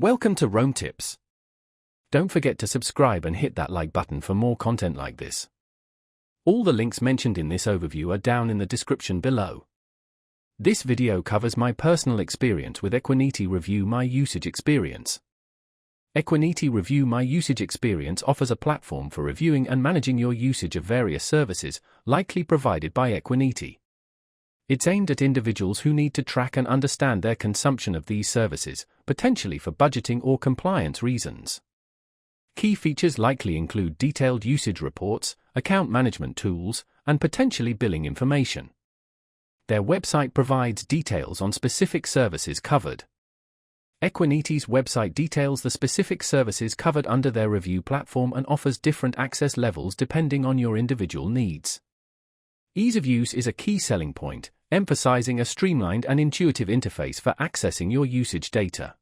Welcome to Rome Tips. Don't forget to subscribe and hit that like button for more content like this. All the links mentioned in this overview are down in the description below. This video covers my personal experience with Equiniti Review My Usage Experience. Equiniti Review My Usage Experience offers a platform for reviewing and managing your usage of various services, likely provided by Equiniti. It's aimed at individuals who need to track and understand their consumption of these services, potentially for budgeting or compliance reasons. Key features likely include detailed usage reports, account management tools, and potentially billing information. Their website provides details on specific services covered. Equiniti's website details the specific services covered under their review platform and offers different access levels depending on your individual needs. Ease of use is a key selling point, emphasizing a streamlined and intuitive interface for accessing your usage data.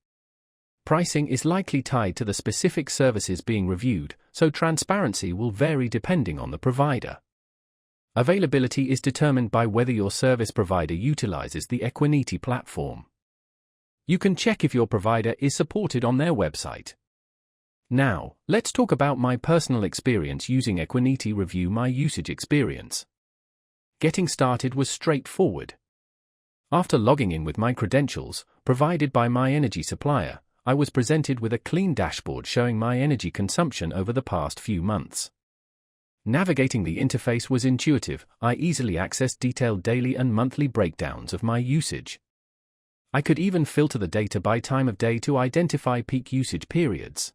Pricing is likely tied to the specific services being reviewed, so transparency will vary depending on the provider. Availability is determined by whether your service provider utilizes the Equiniti platform. You can check if your provider is supported on their website. Now, let's talk about my personal experience using Equiniti Review My Usage Experience. Getting started was straightforward. After logging in with my credentials, provided by my energy supplier, I was presented with a clean dashboard showing my energy consumption over the past few months. Navigating the interface was intuitive. I easily accessed detailed daily and monthly breakdowns of my usage. I could even filter the data by time of day to identify peak usage periods.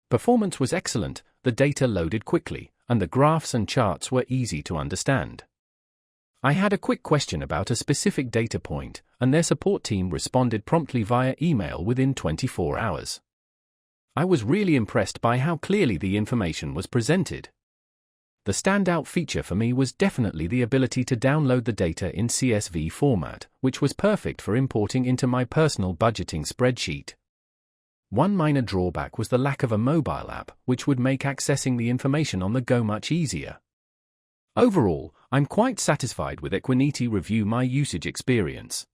Performance was excellent, the data loaded quickly, and the graphs and charts were easy to understand. I had a quick question about a specific data point, and their support team responded promptly via email within 24 hours. I was really impressed by how clearly the information was presented. The standout feature for me was definitely the ability to download the data in CSV format, which was perfect for importing into my personal budgeting spreadsheet. One minor drawback was the lack of a mobile app, which would make accessing the information on the go much easier. Overall, I'm quite satisfied with Equiniti Review My Usage Experience.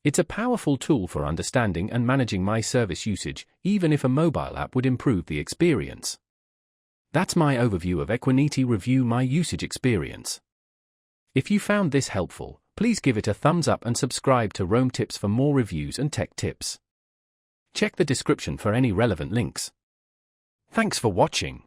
It's a powerful tool for understanding and managing my service usage, even if a mobile app would improve the experience. That's my overview of Equiniti Review My Usage Experience. If you found this helpful, please give it a thumbs up and subscribe to Rome Tips for more reviews and tech tips. Check the description for any relevant links. Thanks for watching.